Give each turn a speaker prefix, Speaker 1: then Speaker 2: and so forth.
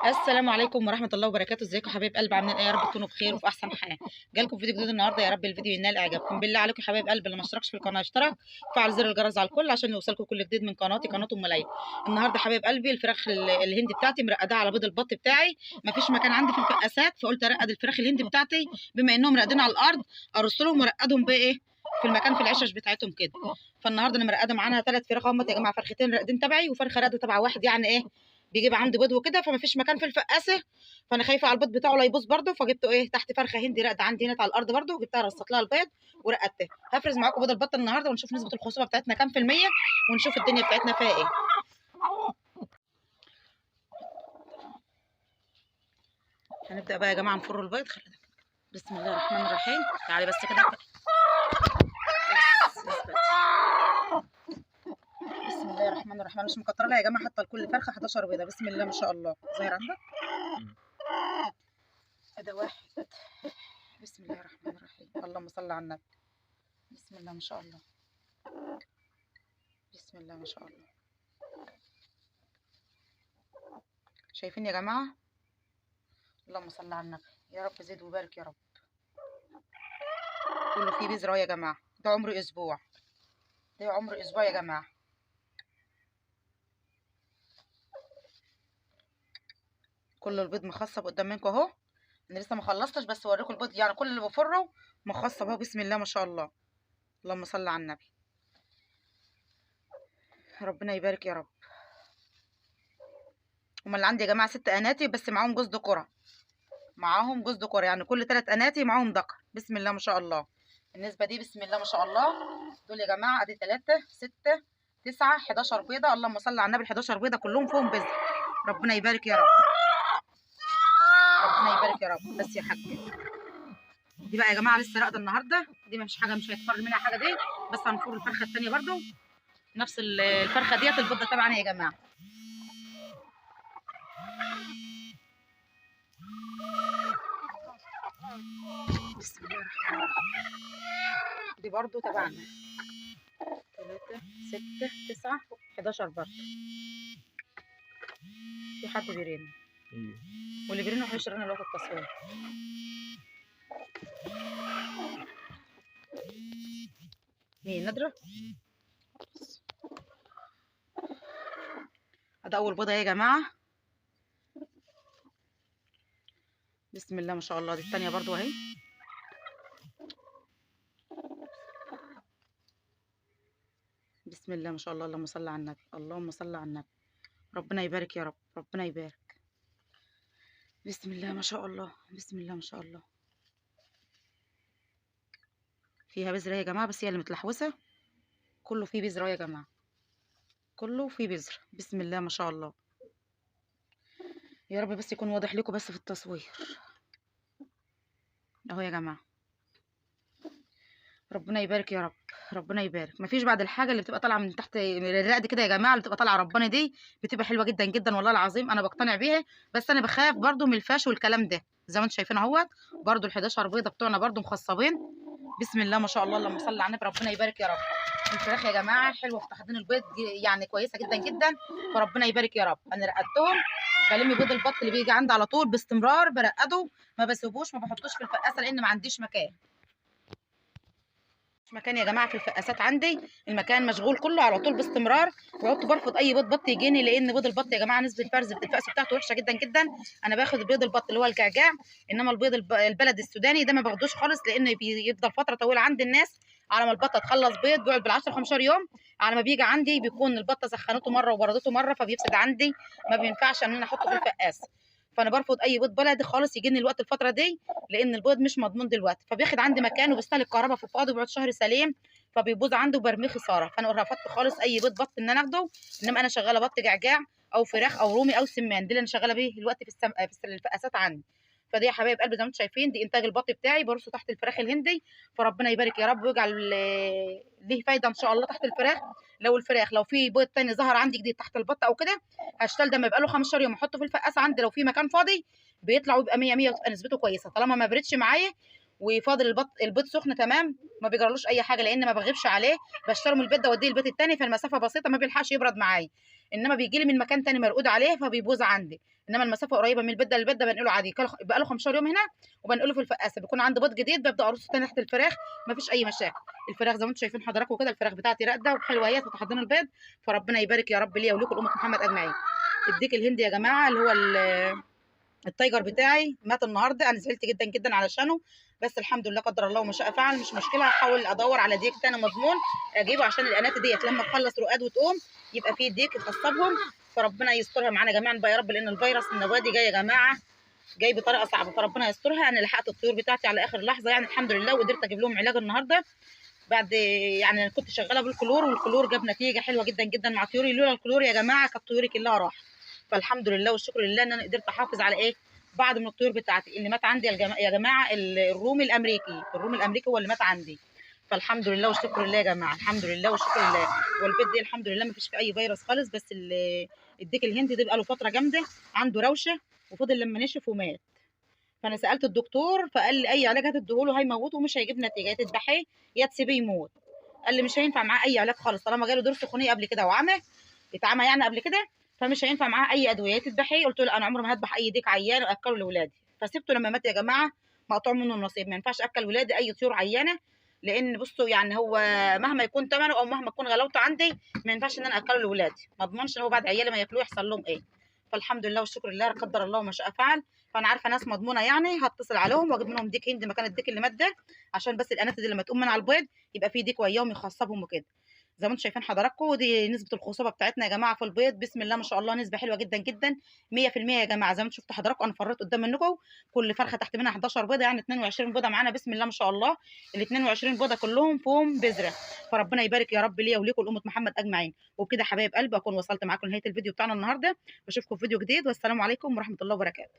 Speaker 1: السلام عليكم ورحمة الله وبركاته. ازيكم يا حبايب قلب؟ عاملين ايه؟ يا رب تكونوا بخير وفي احسن حال. جالكم فيديو جديد النهارده، يا رب الفيديو ينال اعجابكم. بالله عليكم يا حبايب قلب اللي ما اشتركش في القناه اشترك، فعل زر الجرس على الكل عشان يوصلكم كل جديد من قناتي قناه ام ليلى. النهارده يا حبايب قلبي الفراخ الهندي بتاعتي مرقداها على بيض البط بتاعي. ما فيش مكان عندي في الفقاسات، فقلت ارقد الفراخ الهندي بتاعتي بما انهم راقدين على الارض، ارص لهم وارقدهم بقى ايه في المكان في العشش بتاعتهم كده. فالنهارده انا مرقده معانا 3 فراخ هم يا جماعه، فرختين راقدين تبعي وفرخه راقده تبع واحد، يعني ايه بيجيب عندي بيض وكده، فما فيش مكان في الفقاسه. فانا خايفه على البيض بتاعه لا يبوظ برده، فجبته ايه تحت فرخه هندي راقده عندي هنا على الارض برده، وجبتها رصت لها البيض ورقدتها. هفرز معاكم بيض البط النهارده ونشوف نسبه الخصوبه بتاعتنا كام في الميه، ونشوف الدنيا بتاعتنا فيها ايه. هنبدا بقى يا جماعه نفر البيض. بسم الله الرحمن الرحيم. تعالي بس كده بسم الله الرحمن الرحيم. مش مكتره لها يا جماعه، حتى لكل فرخه 11 بيضه. بسم الله ما شاء الله. ظاهر عندك ادي واحد. بسم الله الرحمن الرحيم. اللهم صل على النبي. بسم الله ما شاء الله. بسم الله ما شاء الله. شايفين يا جماعه؟ اللهم صل على النبي. يا رب زيد وبارك يا رب. كله فيه بذره يا جماعه. ده عمر اسبوع، ده عمر اسبوع يا جماعه. كل البيض مخصب قدام منكم اهو. انا لسه ما خلصتش بس اوريكم البيض، يعني كل اللي بفره مخصب اهو. بسم الله ما شاء الله. اللهم صل على النبي. ربنا يبارك يا رب. هما اللي عندي يا جماعه 6 اناتي بس معاهم جوز ذكره، معاهم جوز ذكر، يعني كل 3 اناتي معاهم ذكر. بسم الله ما شاء الله. النسبه دي بسم الله ما شاء الله. دول يا جماعه ادي 3 6 9 11 بيضه. اللهم صل على النبي. 11 بيضه كلهم فيهم بذر. ربنا يبارك يا رب. ربنا يبارك يا رب. بس يا حاج دي بقى يا جماعه لسه راقده النهارده، دي مش حاجه، مش هيتفرج منها حاجه دي. بس هنفور الفرخه الثانيه برده، نفس الفرخه ديت البيضه طبعا يا جماعه. بسم الله الرحمن الرحيم. دي برده تبعنا 3 6 9 11 برده. في حد بيرن، واللي بيرن هيشرنا الوقت التصوير. مين؟ نادرة. ده اول بيضه يا جماعه. بسم الله ما شاء الله. دي الثانيه برضو اهي. بسم الله ما شاء الله. اللهم صل على النبي. اللهم صل على النبي. ربنا يبارك يا رب. ربنا يبارك. بسم الله ما شاء الله. بسم الله ما شاء الله. فيها بذره يا جماعه، بس هي اللي متلحوسه. كله فيه بذره يا جماعه، كله فيه بذره. بسم الله ما شاء الله. يا رب بس يكون واضح لكم بس في التصوير اهو يا جماعه. ربنا يبارك يا رب. ربنا يبارك. مفيش بعد الحاجه اللي بتبقى طالعه من تحت من الرقد كده يا جماعه، اللي بتبقى طالعه رباني دي بتبقى حلوه جدا جدا والله العظيم. انا بقتنع بيها، بس انا بخاف برضو من الفاش والكلام ده. زي ما انتم شايفين اهوت برضو ال11 بيضه بتوعنا برضو مخصبين. بسم الله ما شاء الله. اللهم صل على النبي. ربنا يبارك يا رب. الفراخ يا جماعه حلوه في تحضير البيض، يعني كويسه جدا جدا. فربنا يبارك يا رب. انا رقدتهم، بلم بيض البط اللي بيجي عندي على طول باستمرار برقده، ما بسيبوش، ما بحطوش في الفقاسه لان ما عنديش مكان. مكان يا جماعه في الفقاسات عندي، المكان مشغول كله على طول باستمرار. وقعدت برفض اي بيض بط يجيني، لان بيض البط يا جماعه نسبه الفرز الفأس بتاعته وحشه جدا جدا. انا باخد بيض البط اللي هو الجعجاع، انما البيض البلد السوداني ده ما باخدوش خالص، لان بيفضل فتره طويله عند الناس على ما البطه تخلص بيض. بيقعد بال10 15 يوم على ما بيجي عندي، بيكون البطه سخنته مره وبردته مره، فبيفسد عندي، ما بينفعش ان انا احطه في الفقاس. فانا برفض اي بيض بلدي خالص يجيني الوقت الفتره دي، لان البيض مش مضمون دلوقتي، فبياخد عندي مكان وبيستهلك كهرباء في الفاضي وبيقعد شهر سليم، فبيبوظ عنده وبرميه خساره. فانا رفضت خالص اي بيض بط ان انا اخده، انما انا شغاله بط جعجاع او فراخ او رومي او سمان، دي اللي انا شغاله بيه دلوقتي في الفقاسات عندي. فدي يا حبايب قلبي زي ما انتم شايفين، دي انتاج البط بتاعي برصه تحت الفراخ الهندي. فربنا يبارك يا رب ويجعل ليه فايده ان شاء الله تحت الفراخ. لو في بيض تاني ظهر عندي جديد تحت البط او كده، هشتغل ده ما يبقى له 15 يوم احطه في الفقاسه عندي، لو في مكان فاضي بيطلع ويبقى 100 100 وتبقى نسبته كويسه، طالما ما بردش معايا وفاضل البيض سخن تمام، ما بيجرالوش اي حاجه، لان ما بغيبش عليه. بشتري من البيت ده اوديه البيت التاني، فالمسافه بسيطه ما بيلحقش يبرد معايا. انما بيجي لي من مكان تاني مرقود عليه فبيبوظ عندي. انما المسافه قريبه من البيت ده للبيت ده بنقله عادي، بقى له 15 يوم هنا وبنقله في الفقاسه. بيكون عندي بيض جديد ببدا ارصه تاني تحت الفراخ، مفيش اي مشاكل. الفراخ زي ما انتم شايفين حضراتكم كده، الفراخ بتاعتي راقده وحلوه اهي تتحضن البيض. فربنا يبارك يا رب ليا ولكم امه محمد اجمعين. الديك الهندي يا جماعه اللي هو التايجر بتاعي مات النهارده، انا زعلت جدا جدا علشانه، بس الحمد لله قدر الله وما شاء فعل، مش مشكله. هحاول ادور على ديك تاني مضمون اجيبه عشان الانات ديت لما تخلص رقاد وتقوم يبقى في ديك يخصبهم بهم. فربنا يسترها معانا جميعا بقى يا رب، لان الفيروس النوادي جاي يا جماعه جاي بطريقه صعبه، فربنا يسترها. انا لحقت الطيور بتاعتي على اخر لحظه يعني الحمد لله، وقدرت اجيب لهم علاج النهارده بعد يعني أنا كنت شغاله بالكلور، والكلور جاب نتيجه حلوه جدا جدا مع طيوري. لولا الكلور يا جماعه كانت طيوري كلها راحت. فالحمد لله والشكر لله ان انا قدرت احافظ على ايه بعض من الطيور بتاعتي. اللي مات عندي يا جماعه الرومي الامريكي، الرومي الامريكي هو اللي مات عندي. فالحمد لله والشكر لله يا جماعه، الحمد لله والشكر لله. والبيت دي الحمد لله ما فيش فيه اي فيروس خالص، بس الديك الهندي ده بقى له فتره جامده عنده روشه وفضل لما نشف ومات. فانا سالت الدكتور فقال لي اي علاج هتديهوله هيموته ومش هيجيب نتيجه، يا تذبحيه يا تسيبيه يموت. قال لي مش هينفع معاه اي علاج خالص طالما جاله دور سخونيه قبل كده وعمى، اتعمى يعني قبل كده، فمش هينفع معاه اي ادويه، يا تذبحيه. قلت له انا عمري ما هذبح اي ديك عيان واكله لاولادي. فسبته لما مات يا جماعه مقطوع منه النصيب، ما ينفعش اكل ولادي اي طيور عيانه، لان بصوا يعني هو مهما يكون ثمنه او مهما تكون غلاوته عندي ما ينفعش ان انا اكله لاولادي، ما اضمنش ان هو بعد عيالي ما ياكلوه يحصل لهم ايه. فالحمد لله والشكر لله قدر الله ما شاء فعل. فانا عارفه ناس مضمونه يعني هتصل عليهم واجيب منهم ديك هندي مكان الديك اللي مات ده، عشان بس الانات دي لما تقوم من على البيض يبقى في ديك وياهم يخصبهم وكده. زي ما انتم شايفين حضراتكم ودي نسبه الخصوبه بتاعتنا يا جماعه في البيض، بسم الله ما شاء الله نسبه حلوه جدا جدا 100% يا جماعه. زي ما انتم شفتوا حضراتكم انا فريت قدام منكم كل فرخه تحت منها 11 بيضه، يعني 22 بيضه معانا بسم الله ما شاء الله. ال 22 بيضه كلهم فيهم بذره. فربنا يبارك يا رب ليا وليكم لامه محمد اجمعين. وبكده حبايب قلبي اكون وصلت معاكم لنهايه الفيديو بتاعنا النهارده، بشوفكم في فيديو جديد والسلام عليكم ورحمه الله وبركاته.